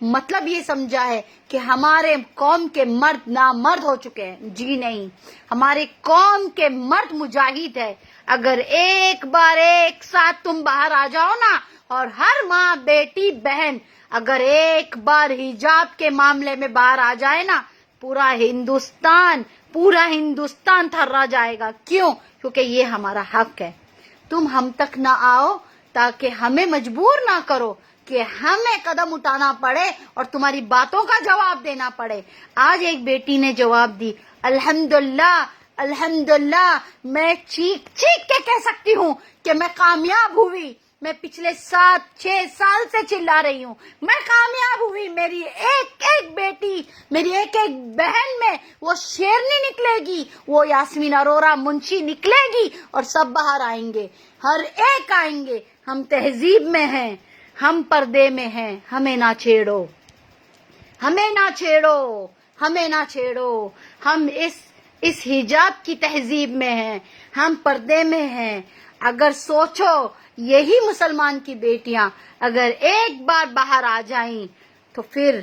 مطلب یہ سمجھا ہے کہ ہمارے قوم کے مرد نامرد ہو چکے ہیں. جی نہیں، ہمارے قوم کے مرد مجاہد ہے. اگر ایک بار ایک ساتھ تم باہر آ جاؤ نا، اور ہر ماں بیٹی بہن اگر ایک بار حجاب کے معاملے میں باہر آ جائے نا، پورا ہندوستان تھرا جائے گا. کیوں؟ کیونکہ یہ ہمارا حق ہے. تم ہم تک نہ آؤ تاکہ ہمیں مجبور نہ کرو کہ ہمیں قدم اٹھانا پڑے اور تمہاری باتوں کا جواب دینا پڑے. آج ایک بیٹی نے جواب دی، الحمدللہ الحمدللہ، میں چیخ چیخ کے کہہ سکتی ہوں کہ میں کامیاب ہوئی. میں پچھلے 7-6 سال سے چلا رہی ہوں، میں کامیاب ہوئی. میری ایک ایک بیٹی، میری ایک ایک بہن میں وہ شیرنی نکلے گی، وہ یاسمین ارورا منشی نکلے گی، اور سب باہر آئیں گے، ہر ایک آئیں گے. ہم تہذیب میں ہیں، ہم پردے میں ہیں. ہمیں نہ چھیڑو، ہمیں نہ چھیڑو، ہمیں نہ چھیڑو. ہم اس حجاب کی تہذیب میں ہیں، ہم پردے میں ہیں. اگر سوچو یہی مسلمان کی بیٹیاں اگر ایک بار باہر آ جائیں تو پھر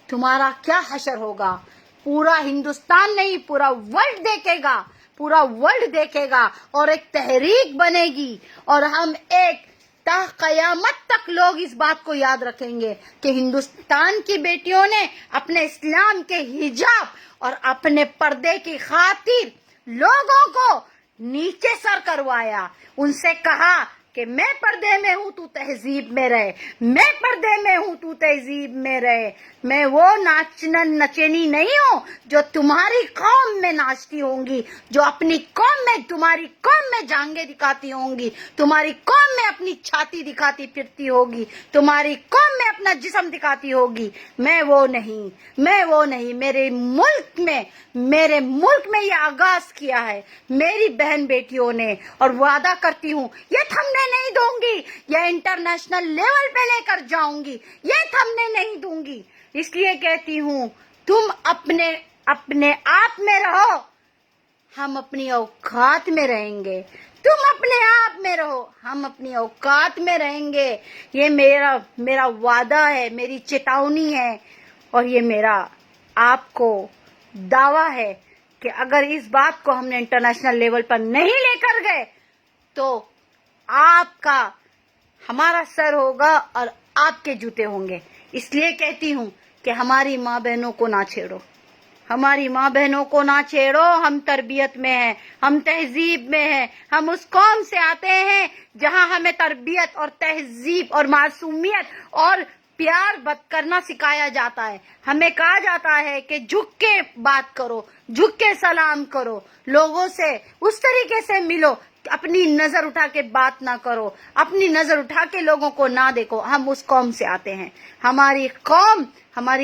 تمہارا کیا حشر ہوگا. پورا ہندوستان نہیں، پورا ورلڈ دیکھے گا، پورا ورلڈ دیکھے گا، اور ایک تحریک بنے گی. اور ہم ایک تا قیامت تک لوگ اس بات کو یاد رکھیں گے کہ ہندوستان کی بیٹیوں نے اپنے اسلام کے حجاب اور اپنے پردے کی خاطر لوگوں کو نیچے سر کروایا. ان سے کہا کہ میں پردے میں ہوں، تو تہذیب میں رہے. میں پردے میں ہوں، تو تہذیب میں رہے. میں وہ نچنی نہیں ہوں جو تمہاری قوم میں ناچتی ہوں گی، جو اپنی قوم میں، تمہاری قوم میں جانگیں دکھاتی ہوں گی، تمہاری قوم میں اپنی چھاتی دکھاتی پھرتی ہوگی، تمہاری قوم میں اپنا جسم دکھاتی ہوگی. میں وہ نہیں، میں وہ نہیں. میرے ملک میں یہ آغاز کیا ہے میری بہن بیٹیوں نے، اور وعدہ کرتی ہوں یہ تھمنے نہیں دوں گی. یہ انٹرنیشنل لیول پہ لے کر جاؤں گی، یہ تھمنے نہیں دوں گی. اس لیے کہتی ہوں تم اپنے آپ میں رہو، ہم اپنی اوقات میں رہیں گے. تم اپنے آپ میں رہو، ہم اپنی اوقات میں رہیں گے. یہ میرا وعدہ ہے، میری چتاونی ہے، اور یہ میرا آپ کو دعویٰ ہے کہ اگر اس بات کو ہم نے انٹرنیشنل لیول پر نہیں لے کر گئے تو آپ کا ہمارا سر ہوگا اور آپ کے جوتے ہوں گے. اس لیے کہتی ہوں کہ ہماری ماں بہنوں کو نہ چھیڑو، ہماری ماں بہنوں کو نہ چھیڑو. ہم تربیت میں ہیں، ہم تہذیب میں ہیں. ہم اس قوم سے آتے ہیں جہاں ہمیں تربیت اور تہذیب اور معصومیت اور پیار کرنا سکھایا جاتا ہے. ہمیں کہا جاتا ہے کہ جھک کے بات کرو، جھک کے سلام کرو، لوگوں سے اس طریقے سے ملو، اپنی نظر اٹھا کے بات نہ کرو، اپنی نظر اٹھا کے لوگوں کو نہ دیکھو. ہم اس قوم سے آتے ہیں. ہماری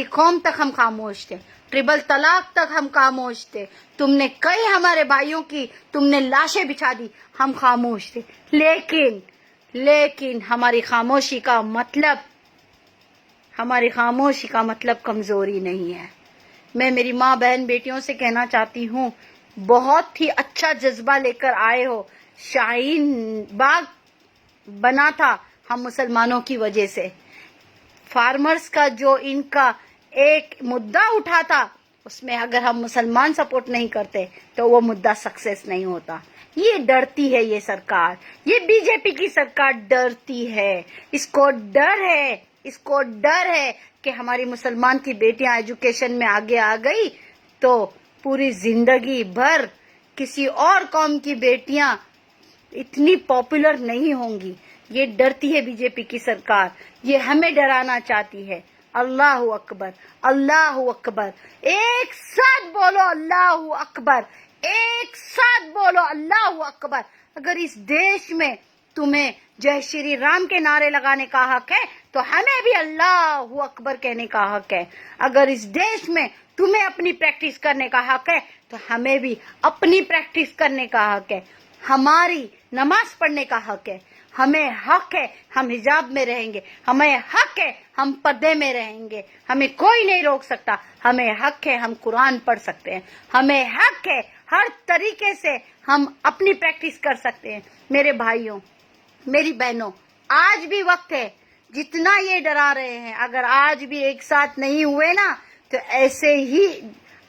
قوم تک ہم خاموش تھے، ٹرپل طلاق تک ہم خاموش تھے. تم نے کئی ہمارے بھائیوں کی تم نے لاشیں بچھا دی، ہم خاموش تھے. لیکن ہماری خاموشی کا مطلب کمزوری نہیں ہے. میں میری ماں بہن بیٹیوں سے کہنا چاہتی ہوں، بہت ہی اچھا جذبہ لے کر آئے ہو. شاہین باغ بنا تھا ہم مسلمانوں کی وجہ سے. فارمرز کا جو ان کا ایک مدعا اٹھا تھا، اس میں اگر ہم مسلمان سپورٹ نہیں کرتے تو وہ مدعا سکسیس نہیں ہوتا. یہ ڈرتی ہے، یہ سرکار، یہ بی جے پی کی سرکار ڈرتی ہے. اس کو ڈر ہے کہ ہماری مسلمان کی بیٹیاں ایجوکیشن میں آگے آ گئی تو پوری زندگی بھر کسی اور قوم کی بیٹیاں اتنی پاپولر نہیں ہوں گی. یہ ڈرتی ہے بی جے پی کی سرکار، یہ ہمیں ڈرانا چاہتی ہے. اللہ اکبر، اللہ اکبر. ایک ساتھ بولو اللہ اکبر، ایک ساتھ بولو اللہ اکبر. اگر اس دیش میں تمہیں جے شری رام کے نعرے لگانے کا حق ہے تو ہمیں بھی اللہ اکبر کہنے کا حق ہے. اگر اس دیش میں تمہیں اپنی پریکٹس کرنے کا حق ہے تو ہمیں بھی اپنی پریکٹس کرنے کا حق ہے. ہماری نماز پڑھنے کا حق ہے، ہمیں حق ہے ہم حجاب میں رہیں گے، ہمیں حق ہے ہم پردے میں رہیں گے. ہمیں کوئی نہیں روک سکتا. ہمیں حق ہے ہم قرآن پڑھ سکتے ہیں، ہمیں حق ہے ہر طریقے سے ہم اپنی پریکٹس کر سکتے ہیں. میرے بھائیوں، میری بہنوں، آج بھی وقت ہے جتنا یہ ڈرا رہے ہیں، اگر آج بھی ایک ساتھ نہیں ہوئے نا تو ایسے ہی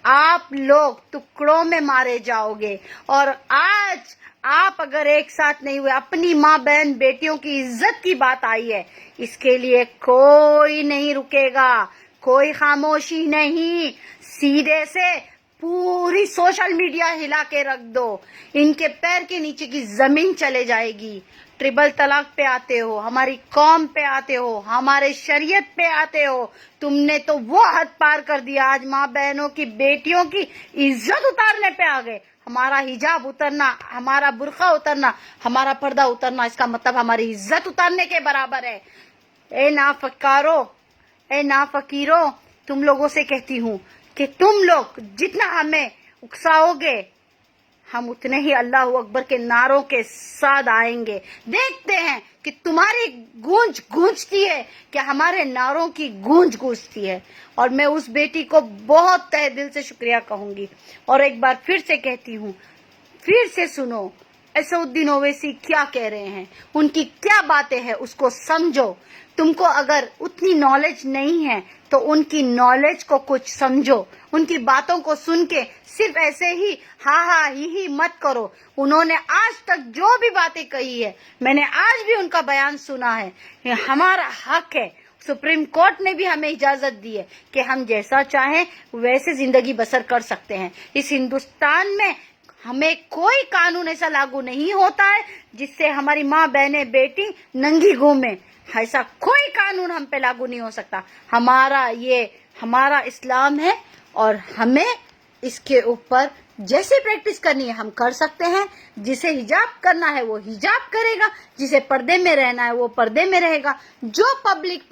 آپ لوگ ٹکڑوں میں مارے جاؤ گے. اور آج آپ اگر ایک ساتھ نہیں ہوئے، اپنی ماں بہن بیٹیوں کی عزت کی بات آئی ہے، اس کے لیے کوئی نہیں رکے گا، کوئی خاموشی نہیں. سیدھے سے پوری سوشل میڈیا ہلا کے رکھ دو، ان کے پیر کے نیچے کی زمین چلے جائے گی. ٹرپل طلاق پہ آتے ہو، ہماری قوم پہ آتے ہو، ہمارے شریعت پہ آتے ہو. تم نے تو وہ حد پار کر دیا، آج ماں بہنوں کی بیٹیوں کی عزت اتارنے پہ آ گئے. ہمارا حجاب اترنا، ہمارا برقع اترنا، ہمارا پردہ اترنا، اس کا مطلب ہماری عزت اتارنے کے برابر ہے. اے نافقارو، اے نافقیرو، تم لوگوں سے کہتی ہوں کہ تم لوگ جتنا ہمیں اکساؤ گے، ہم اتنے ہی اللہ اکبر کے نعروں کے ساتھ آئیں گے. دیکھتے ہیں کہ تمہاری گونج گونجتی ہے کہ ہمارے نعروں کی گونج گونجتی ہے. اور میں اس بیٹی کو بہت تہ دل سے شکریہ کہوں گی. اور ایک بار پھر سے کہتی ہوں، پھر سے سنو اسدالدین اویسی کیا کہہ رہے ہیں، ان کی کیا باتیں ہیں، اس کو سمجھو. تم کو اگر اتنی نالج نہیں ہے تو ان کی نالج کو کچھ سمجھو. ان کی باتوں کو سن کے صرف ایسے ہی ہاں ہاں ہی مت کرو. انہوں نے آج تک جو بھی باتیں کہی ہے، میں نے آج بھی ان کا بیان سنا ہے. یہ ہمارا حق ہے. سپریم کورٹ نے بھی ہمیں اجازت دی ہے کہ ہم جیسا چاہیں ویسے زندگی بسر کر سکتے ہیں. اس ہندوستان میں ہمیں کوئی قانون ایسا لاگو نہیں ہوتا ہے جس سے ہماری ماں بہنیں بیٹی ننگی گھومیں. ایسا کوئی قانون ہم پہ لاگو نہیں ہو سکتا. ہمارا اسلام ہے اور ہمیں اس کے اوپر جیسے پریکٹس کرنی ہے ہم کر سکتے ہیں. جسے حجاب کرنا ہے وہ حجاب کرے گا، جسے پردے میں رہنا ہے وہ پردے میں رہے گا. جو پبلک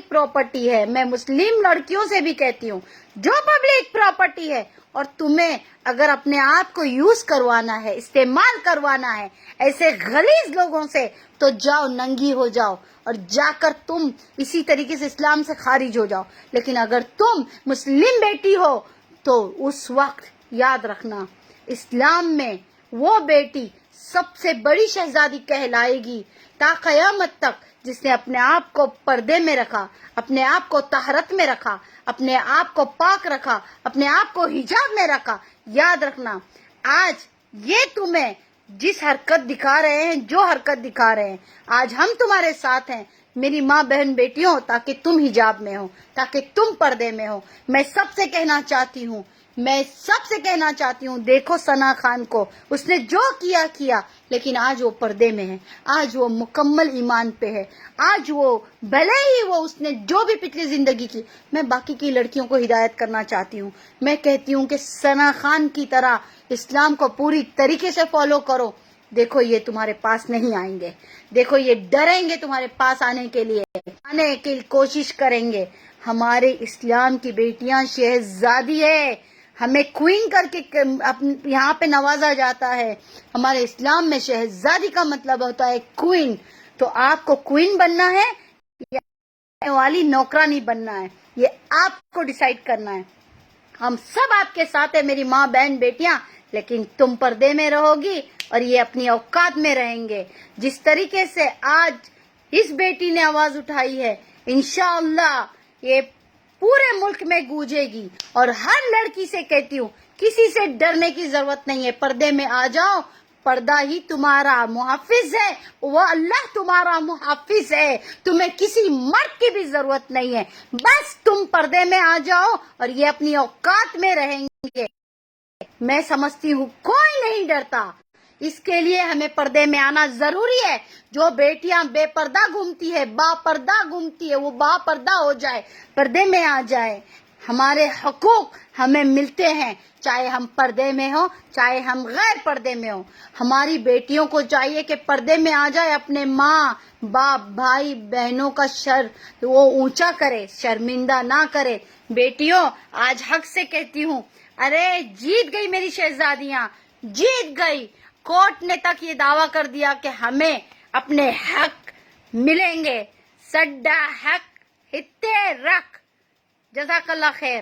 پراپرٹی ہے، میں مسلم لڑکیوں سے بھی کہتی ہوں، جو پبلک پراپرٹی ہے اور تمہیں اگر اپنے آپ کو یوز کروانا ہے، استعمال کروانا ہے ایسے غلیظ لوگوں سے، تو جاؤ ننگی ہو جاؤ اور جا کر تم اسی طریقے سے اسلام سے خارج ہو جاؤ. لیکن اگر تم مسلم بیٹی ہو تو اس وقت یاد رکھنا، اسلام میں وہ بیٹی سب سے بڑی شہزادی کہلائے گی تا قیامت تک جس نے اپنے آپ کو پردے میں رکھا، اپنے آپ کو طہارت میں رکھا، اپنے آپ کو پاک رکھا، اپنے آپ کو حجاب میں رکھا. یاد رکھنا، آج یہ تمہیں جس حرکت دکھا رہے ہیں، جو حرکت دکھا رہے ہیں، آج ہم تمہارے ساتھ ہیں میری ماں بہن بیٹیوں، تاکہ تم حجاب میں ہو، تاکہ تم پردے میں ہو. میں سب سے کہنا چاہتی ہوں، دیکھو ثنا خان کو، اس نے جو کیا لیکن آج وہ پردے میں ہے، آج وہ مکمل ایمان پہ ہے. آج وہ بھلے ہی اس نے جو بھی پچھلی زندگی کی، میں باقی کی لڑکیوں کو ہدایت کرنا چاہتی ہوں. میں کہتی ہوں کہ ثنا خان کی طرح اسلام کو پوری طریقے سے فالو کرو. دیکھو یہ تمہارے پاس نہیں آئیں گے، دیکھو یہ ڈریں گے تمہارے پاس آنے کے لیے، آنے کی کوشش کریں گے. ہمارے اسلام کی بیٹیاں شہزادی ہے، ہمیں کوئین کر کے یہاں پہ نوازا جاتا ہے. ہمارے اسلام میں شہزادی کا مطلب ہوتا ہے کوئین. تو آپ کو کوئین بننا ہے یا والی نوکرانی بننا ہے، یہ آپ کو ڈیسائیڈ کرنا ہے. ہم سب آپ کے ساتھ ہیں میری ماں بہن بیٹیاں، لیکن تم پردے میں رہو گی اور یہ اپنی اوقات میں رہیں گے. جس طریقے سے آج اس بیٹی نے آواز اٹھائی ہے، انشاءاللہ یہ پورے ملک میں گونجے گی. اور ہر لڑکی سے کہتی ہوں، کسی سے ڈرنے کی ضرورت نہیں ہے، پردے میں آ جاؤ. پردہ ہی تمہارا محافظ ہے، وہ اللہ تمہارا محافظ ہے. تمہیں کسی مرد کی بھی ضرورت نہیں ہے، بس تم پردے میں آ جاؤ اور یہ اپنی اوقات میں رہیں گے. میں سمجھتی ہوں کوئی نہیں ڈرتا، اس کے لیے ہمیں پردے میں آنا ضروری ہے. جو بیٹیاں بے پردہ گھومتی ہے، با پردہ گھومتی ہے، وہ با پردہ ہو جائے، پردے میں آ جائے. ہمارے حقوق ہمیں ملتے ہیں، چاہے ہم پردے میں ہوں چاہے ہم غیر پردے میں ہوں. ہماری بیٹیوں کو چاہیے کہ پردے میں آ جائے، اپنے ماں باپ بھائی بہنوں کا وہ اونچا کرے، شرمندہ نہ کرے. بیٹیوں آج حق سے کہتی ہوں، ارے جیت گئی میری شہزادیاں، جیت گئی. کورٹ نے تک یہ دعویٰ کر دیا کہ ہمیں اپنے حق ملیں گے. سڈا حق ہتے رکھ. جزاک اللہ خیر.